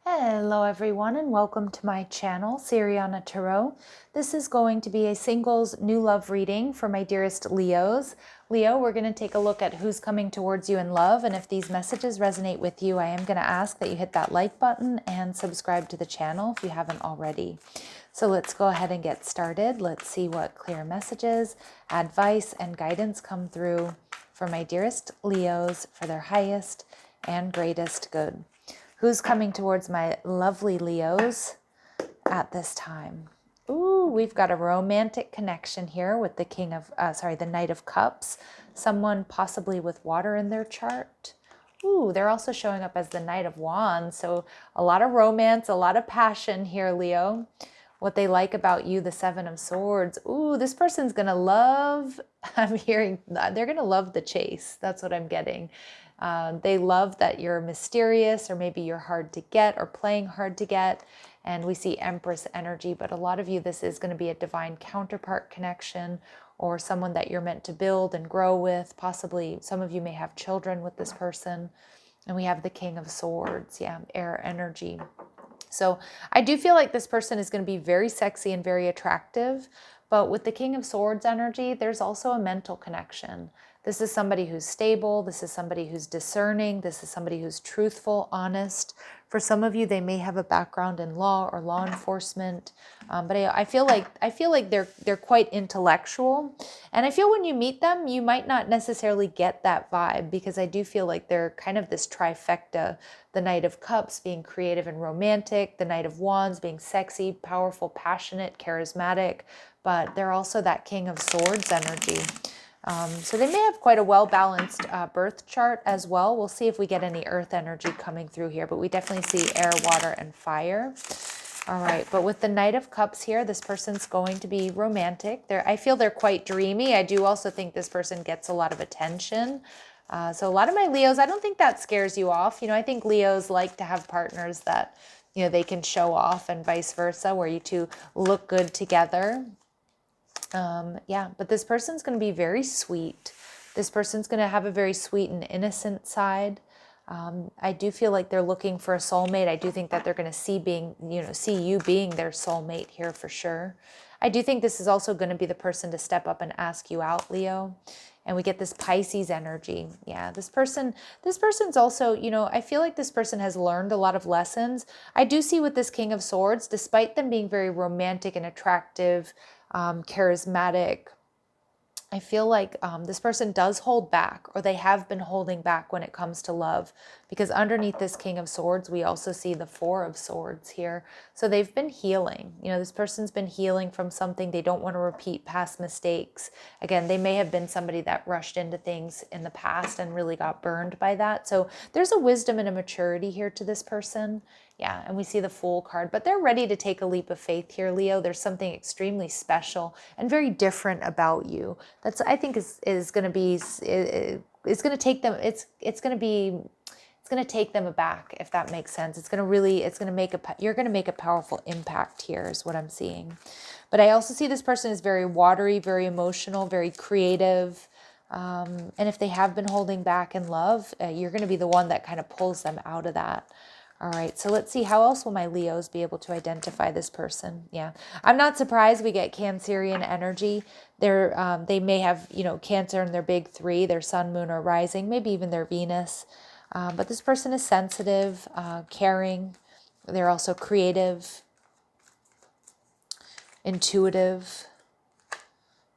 Hello everyone and welcome to my channel, Siriana Tarot. This is going to be a singles new love reading for my dearest Leos. Leo, we're going to take a look at who's coming towards you in love, and if these messages resonate with you, I am going to ask that you hit that like button and subscribe to the channel if you haven't already. So let's go ahead and get started. Let's see what clear messages, advice, and guidance come through for my dearest Leos for their highest and greatest good. Who's coming towards my lovely Leos at this time? Ooh, we've got a romantic connection here with the the Knight of Cups. Someone possibly with water in their chart. Ooh, they're also showing up as the Knight of Wands. So a lot of romance, a lot of passion here, Leo. What they like about you, the Seven of Swords. Ooh, this person's going to love, I'm hearing, they're going to love the chase. That's what I'm getting. They love that you're mysterious, or maybe you're hard to get or playing hard to get. And we see Empress energy, but a lot of you, this is going to be a divine counterpart connection or someone that you're meant to build and grow with. Possibly some of you may have children with this person. And we have the King of Swords, yeah, air energy. So I do feel like this person is going to be very sexy and very attractive, but with the King of Swords energy, there's also a mental connection. This is somebody who's stable. This is somebody who's discerning. This is somebody who's truthful, honest. For some of you, they may have a background in law or law enforcement, but I feel like they're quite intellectual, and I feel when you meet them, you might not necessarily get that vibe, because I do feel like they're kind of this trifecta: the Knight of Cups being creative and romantic, the Knight of Wands being sexy, powerful, passionate, charismatic, but they're also that King of Swords energy. So they may have quite a well-balanced birth chart as well. We'll see if we get any earth energy coming through here, but we definitely see air, water, and fire. All right, but with the Knight of Cups here, this person's going to be romantic. I feel they're quite dreamy. I do also think this person gets a lot of attention. So a lot of my Leos, I don't think that scares you off. I think Leos like to have partners that, they can show off, and vice versa, where you two look good together. Yeah, but this person's going to be very sweet. This person's going to have a very sweet and innocent side. I do feel like they're looking for a soulmate. I do think that they're going to see you being their soulmate here for sure. I do think this is also going to be the person to step up and ask you out, Leo. And we get this Pisces energy. Yeah, this person's also, I feel like this person has learned a lot of lessons. I do see with this King of Swords, despite them being very romantic and attractive, charismatic, I feel like this person does hold back, or they have been holding back when it comes to love, because underneath this King of Swords, we also see the Four of Swords here. So they've been healing. This person's been healing from something. They don't want to repeat past mistakes. Again, they may have been somebody that rushed into things in the past and really got burned by that. So there's a wisdom and a maturity here to this person. Yeah, and we see the Fool card, but they're ready to take a leap of faith here, Leo. There's something extremely special and very different about you. That's, I think, is going to be, it's going to take them, it's going to take them aback, if that makes sense. You're going to make a powerful impact here, is what I'm seeing. But I also see this person is very watery, very emotional, very creative. And if they have been holding back in love, you're going to be the one that kind of pulls them out of that. All right, so let's see, how else will my Leos be able to identify this person? Yeah, I'm not surprised we get Cancerian energy. They may have, Cancer in their big three, their sun, moon, or rising, maybe even their Venus. But this person is sensitive, caring. They're also creative, intuitive.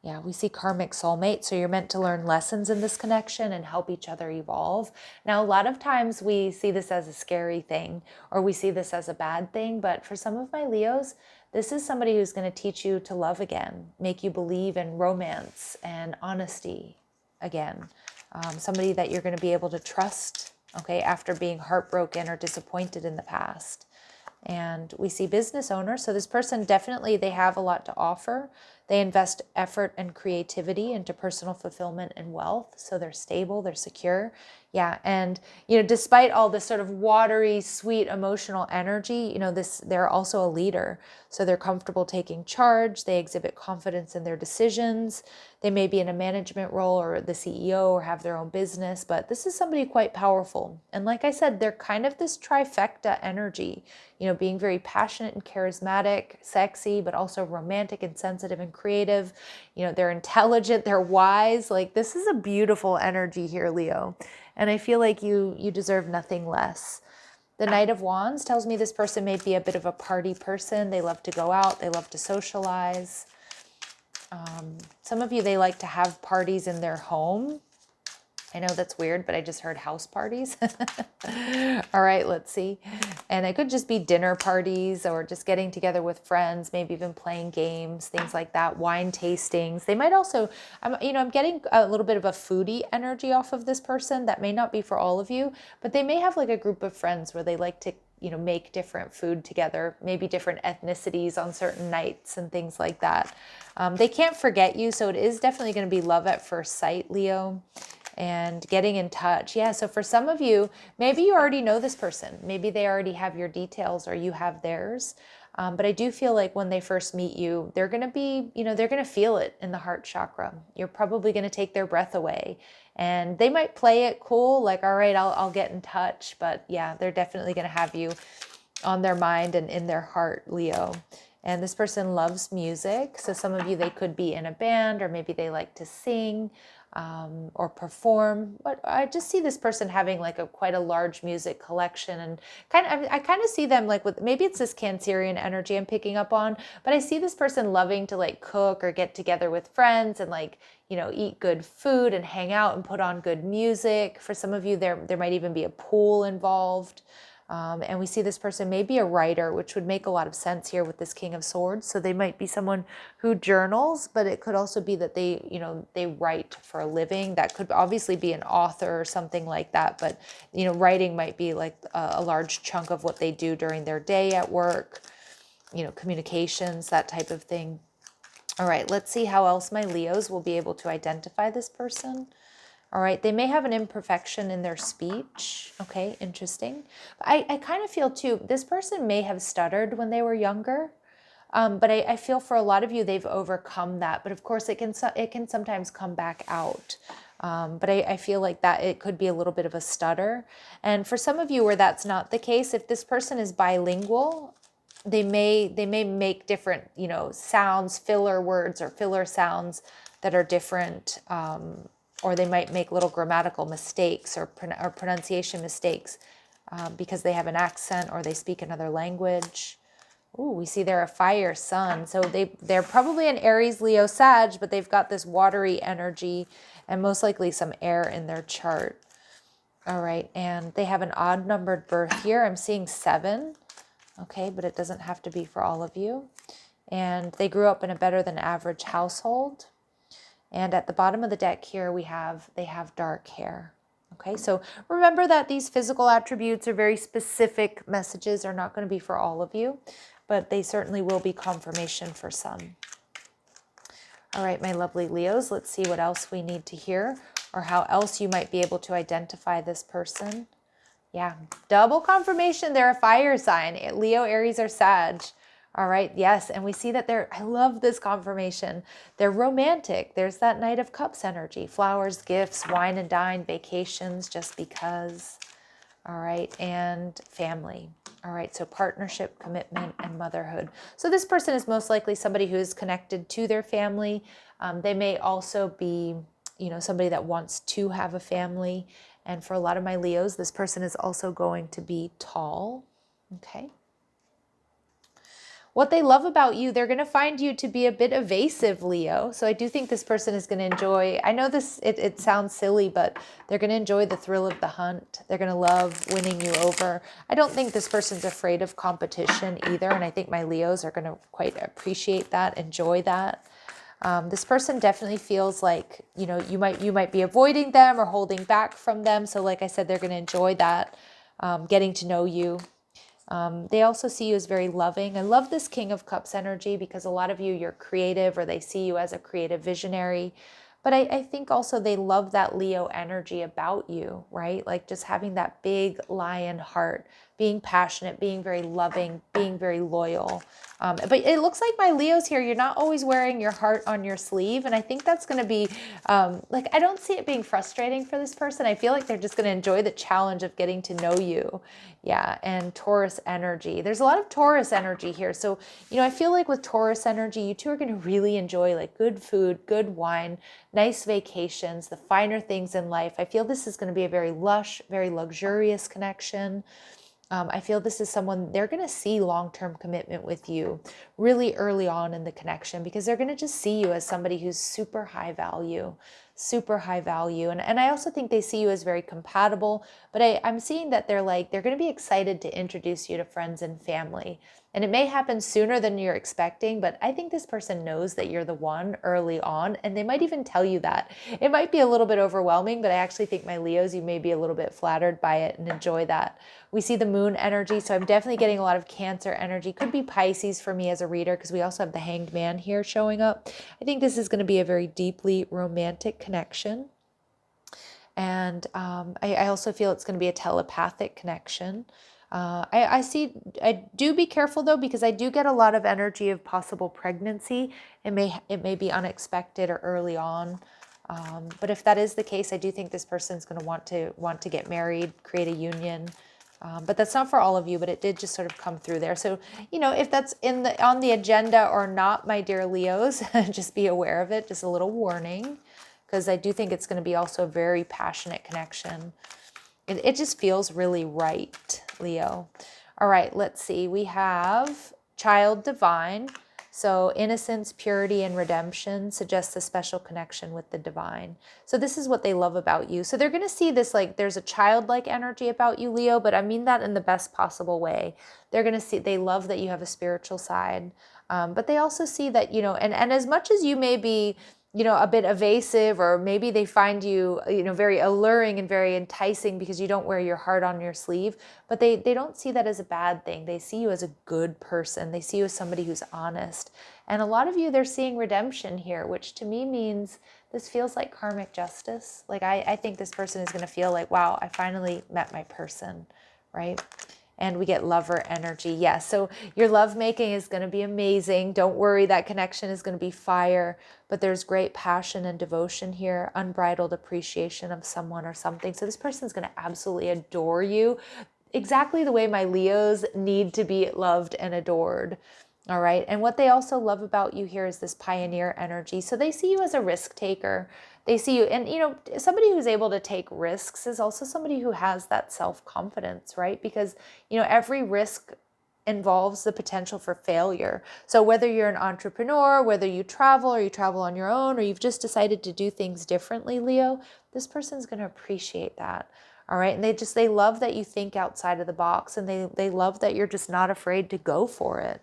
Yeah, we see karmic soulmate, so you're meant to learn lessons in this connection and help each other evolve. Now, a lot of times we see this as a scary thing, or we see this as a bad thing, but for some of my Leos, this is somebody who's going to teach you to love again, make you believe in romance and honesty again. Somebody that you're going to be able to trust, okay, after being heartbroken or disappointed in the past. And we see business owner. So this person definitely, they have a lot to offer. They invest effort and creativity into personal fulfillment and wealth. So they're stable, they're secure. Yeah, and despite all this sort of watery, sweet, emotional energy, they're also a leader. So they're comfortable taking charge. They exhibit confidence in their decisions. They may be in a management role or the CEO or have their own business, but this is somebody quite powerful. And like I said, they're kind of this trifecta energy, being very passionate and charismatic, sexy, but also romantic and sensitive and creative. They're intelligent, they're wise. Like, this is a beautiful energy here, Leo. And I feel like you deserve nothing less. The Knight of Wands tells me this person may be a bit of a party person. They love to go out. They love to socialize. Some of you, they like to have parties in their home. I know that's weird, but I just heard house parties. All right, let's see. And it could just be dinner parties or just getting together with friends, maybe even playing games, things like that, wine tastings. They might also, I'm getting a little bit of a foodie energy off of this person. That may not be for all of you, but they may have like a group of friends where they like to make different food together, maybe different ethnicities on certain nights and things like that. They can't forget you, so it is definitely going to be love at first sight, Leo, and getting in touch. Yeah, so for some of you, maybe you already know this person. Maybe they already have your details or you have theirs. But I do feel like when they first meet you, they're going to be, they're going to feel it in the heart chakra. You're probably going to take their breath away. And they might play it cool, like, all right, I'll get in touch. But yeah, they're definitely going to have you on their mind and in their heart, Leo. And this person loves music. So some of you, they could be in a band, or maybe they like to sing or perform. But I just see this person having like quite a large music collection, and I kind of see them like with, maybe it's this Cancerian energy I'm picking up on, but I see this person loving to like cook or get together with friends and like, eat good food and hang out and put on good music. For some of you, there might even be a pool involved. And we see this person may be a writer, which would make a lot of sense here with this King of Swords. So they might be someone who journals, but it could also be that they write for a living. That could obviously be an author or something like that. But, writing might be like a large chunk of what they do during their day at work, communications, that type of thing. All right, let's see how else my Leos will be able to identify this person. All right, they may have an imperfection in their speech. Okay, interesting. I kind of feel too, this person may have stuttered when they were younger, but I feel for a lot of you, they've overcome that. But of course, it can sometimes come back out. But I feel like that it could be a little bit of a stutter. And for some of you where that's not the case, if this person is bilingual, they may make different, sounds, filler words or filler sounds that are different, or they might make little grammatical mistakes or pronunciation mistakes because they have an accent or they speak another language. Ooh, we see they're a fire sun. So they're probably an Aries, Leo, Sag, but they've got this watery energy and most likely some air in their chart. All right, and they have an odd numbered birth here. I'm seeing 7. Okay, but it doesn't have to be for all of you. And they grew up in a better than average household. And at the bottom of the deck here, they have dark hair. Okay, so remember that these physical attributes are very specific messages, are not going to be for all of you, but they certainly will be confirmation for some. All right, my lovely Leos, let's see what else we need to hear or how else you might be able to identify this person. Yeah, double confirmation. They're a fire sign. Leo, Aries, or Sag. All right, yes, and we see that I love this confirmation. They're romantic. There's that Knight of Cups energy. Flowers, gifts, wine and dine, vacations, just because. All right, and family. All right, so partnership, commitment, and motherhood. So this person is most likely somebody who is connected to their family. They may also be, somebody that wants to have a family. And for a lot of my Leos, this person is also going to be tall. Okay. What they love about you, they're going to find you to be a bit evasive, Leo. So I do think this person is going to enjoy, I know it sounds silly, but they're going to enjoy the thrill of the hunt. They're going to love winning you over. I don't think this person's afraid of competition either. And I think my Leos are going to quite appreciate that, enjoy that. This person definitely feels like, you might be avoiding them or holding back from them. So like I said, they're going to enjoy that, getting to know you. They also see you as very loving. I love this King of Cups energy because a lot of you, you're creative, or they see you as a creative visionary. But I think also they love that Leo energy about you, right? Like just having that big lion heart, being passionate, being very loving, being very loyal. But it looks like my Leos here, you're not always wearing your heart on your sleeve. And I think that's going to be like, I don't see it being frustrating for this person. I feel like they're just going to enjoy the challenge of getting to know you. Yeah. And Taurus energy. There's a lot of Taurus energy here. So, I feel like with Taurus energy, you two are going to really enjoy like good food, good wine, nice vacations, the finer things in life. I feel this is going to be a very lush, very luxurious connection. I feel this is someone, they're going to see long-term commitment with you really early on in the connection, because they're going to just see you as somebody who's super high value, super high value. And I also think they see you as very compatible, but I'm seeing that they're going to be excited to introduce you to friends and family. And it may happen sooner than you're expecting, but I think this person knows that you're the one early on, and they might even tell you that. It might be a little bit overwhelming, but I actually think my Leos, you may be a little bit flattered by it and enjoy that. We see the moon energy, so I'm definitely getting a lot of Cancer energy. Could be Pisces for me as a reader, because we also have the Hanged Man here showing up. I think this is going to be a very deeply romantic connection. And I also feel it's going to be a telepathic connection. I do be careful though, because I do get a lot of energy of possible pregnancy. It may be unexpected or early on. But if that is the case, I do think this person's going to want to get married, create a union. But that's not for all of you, but it did just sort of come through there. So, if that's on the agenda or not, my dear Leos, just be aware of it. Just a little warning, because I do think it's going to be also a very passionate connection. It just feels really right, Leo. All right, let's see. We have Child Divine. So innocence, purity, and redemption suggests a special connection with the divine. So this is what they love about you. So they're going to see this, like there's a childlike energy about you, Leo, but I mean that in the best possible way. They're going to see, they love that you have a spiritual side. But they also see that, and as much as you may be, a bit evasive, or maybe they find you, very alluring and very enticing because you don't wear your heart on your sleeve, but they don't see that as a bad thing. They see you as a good person. They see you as somebody who's honest. And a lot of you, they're seeing redemption here, which to me means this feels like karmic justice. Like I think this person is going to feel like, wow, I finally met my person, right? And we get lover energy. Yes, so your lovemaking is going to be amazing. Don't worry, that connection is going to be fire. But there's great passion and devotion here, unbridled appreciation of someone or something. So this person is going to absolutely adore you, exactly the way my Leos need to be loved and adored. All right. And what they also love about you here is this pioneer energy. So they see you as a risk taker. They see you, and somebody who's able to take risks is also somebody who has that self-confidence, right? Because, every risk involves the potential for failure. So whether you're an entrepreneur, whether you travel or you travel on your own, or you've just decided to do things differently, Leo, this person's going to appreciate that. All right. And they love that you think outside of the box, and they love that you're just not afraid to go for it.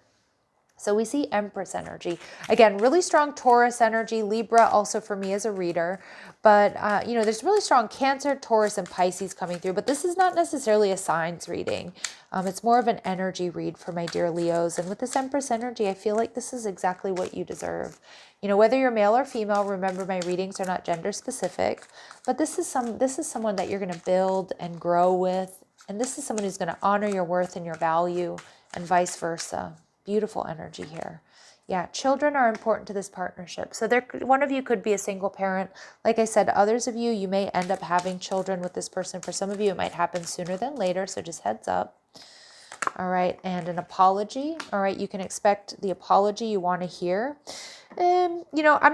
So we see Empress energy. Again, really strong Taurus energy, Libra also for me as a reader. But, there's really strong Cancer, Taurus, and Pisces coming through. But this is not necessarily a signs reading. It's more of an energy read for my dear Leos. And with this Empress energy, I feel like this is exactly what you deserve. Whether you're male or female, remember my readings are not gender specific. But this is someone that you're going to build and grow with. And this is someone who's going to honor your worth and your value, and vice versa. Beautiful energy here. Yeah, children are important to this partnership. So one of you could be a single parent. Like I said, others of you, you may end up having children with this person. For some of you, it might happen sooner than later. So just heads up. All right, and an apology. All right, you can expect the apology you want to hear. I'm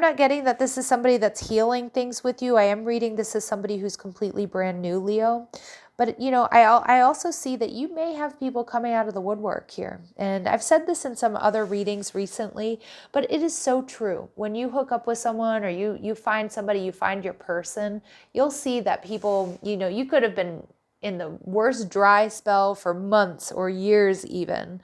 not getting that this is somebody that's healing things with you. I am reading this as somebody who's completely brand new, Leo. But, I also see that you may have people coming out of the woodwork here. And I've said this in some other readings recently, but it is so true. When you hook up with someone, or you find somebody, you find your person, you'll see that people, you could have been in the worst dry spell for months or years even,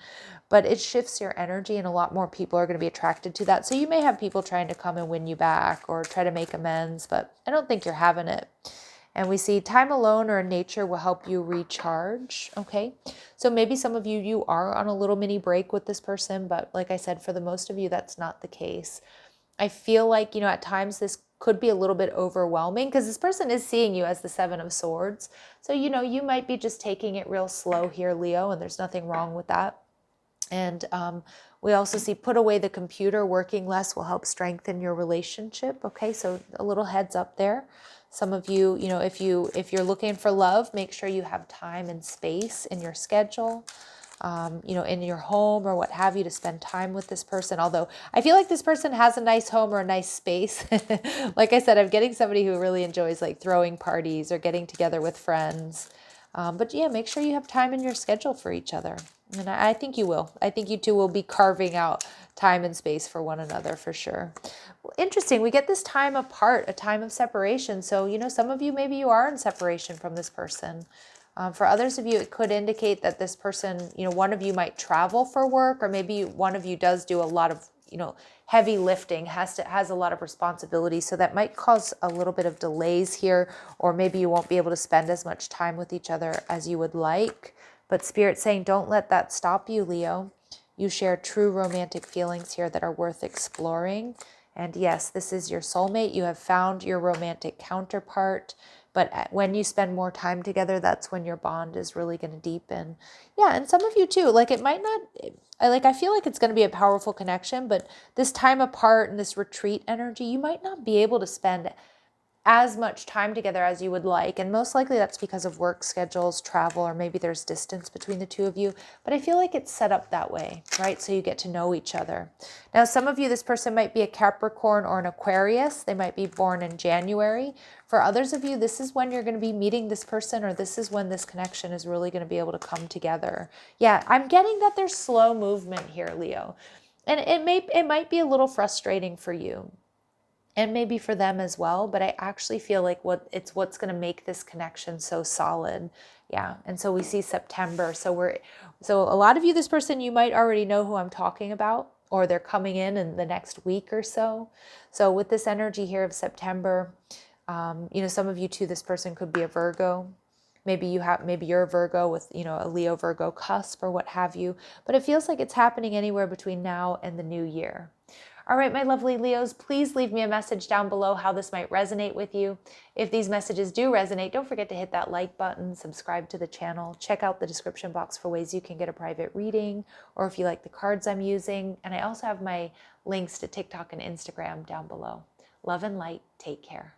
but it shifts your energy, and a lot more people are going to be attracted to that. So you may have people trying to come and win you back or try to make amends, but I don't think you're having it. And we see time alone or in nature will help you recharge. Okay. So maybe some of you, you are on a little mini break with this person, but like I said, for the most of you, that's not the case. I feel like, you know, at times this could be a little bit overwhelming because this person is seeing you as the Seven of Swords. So, you know, you might be just taking it real slow here, Leo, and there's nothing wrong with that. And we also see put away the computer. Working less will help strengthen your relationship. Okay, so a little heads up there. Some of you, you know, if you're looking for love, make sure you have time and space in your schedule, you know, in your home or what have you, to spend time with this person. Although I feel like this person has a nice home or a nice space. Like I said, I'm getting somebody who really enjoys like throwing parties or getting together with friends. But yeah, make sure you have time in your schedule for each other. And I think you will. I think you two will be carving out time and space for one another for sure. Well, interesting. We get this time apart, a time of separation. So, you know, some of you, maybe you are in separation from this person. For others of you, it could indicate that this person, you know, one of you might travel for work, or maybe one of you does do a lot of, you know, heavy lifting, has a lot of responsibility. So that might cause a little bit of delays here, or maybe you won't be able to spend as much time with each other as you would like. But Spirit's saying, don't let that stop you, Leo. You share true romantic feelings here that are worth exploring. And yes, this is your soulmate. You have found your romantic counterpart. But when you spend more time together, that's when your bond is really going to deepen. Yeah, and some of you too, like it might not, I feel like it's going to be a powerful connection, but this time apart and this retreat energy, you might not be able to spend as much time together as you would like. And most likely that's because of work schedules, travel, or maybe there's distance between the two of you. But I feel like it's set up that way, right? So you get to know each other. Now, some of you, this person might be a Capricorn or an Aquarius. They might be born in January. For others of you, this is when you're going to be meeting this person, or this is when this connection is really going to be able to come together. Yeah, I'm getting that there's slow movement here, Leo. And it might be a little frustrating for you, and maybe for them as well, but I actually feel like what's going to make this connection so solid. Yeah. And so we see September. So a lot of you, this person, you might already know who I'm talking about, or they're coming in the next week or so. So with this energy here of September, you know, some of you too, this person could be a Virgo. Maybe you're a Virgo with, you know, a Leo Virgo cusp or what have you, but it feels like it's happening anywhere between now and the new year. All right, my lovely Leos, please leave me a message down below how this might resonate with you. If these messages do resonate, don't forget to hit that like button, subscribe to the channel, check out the description box for ways you can get a private reading, or if you like the cards I'm using. And I also have my links to TikTok and Instagram down below. Love and light. Take care.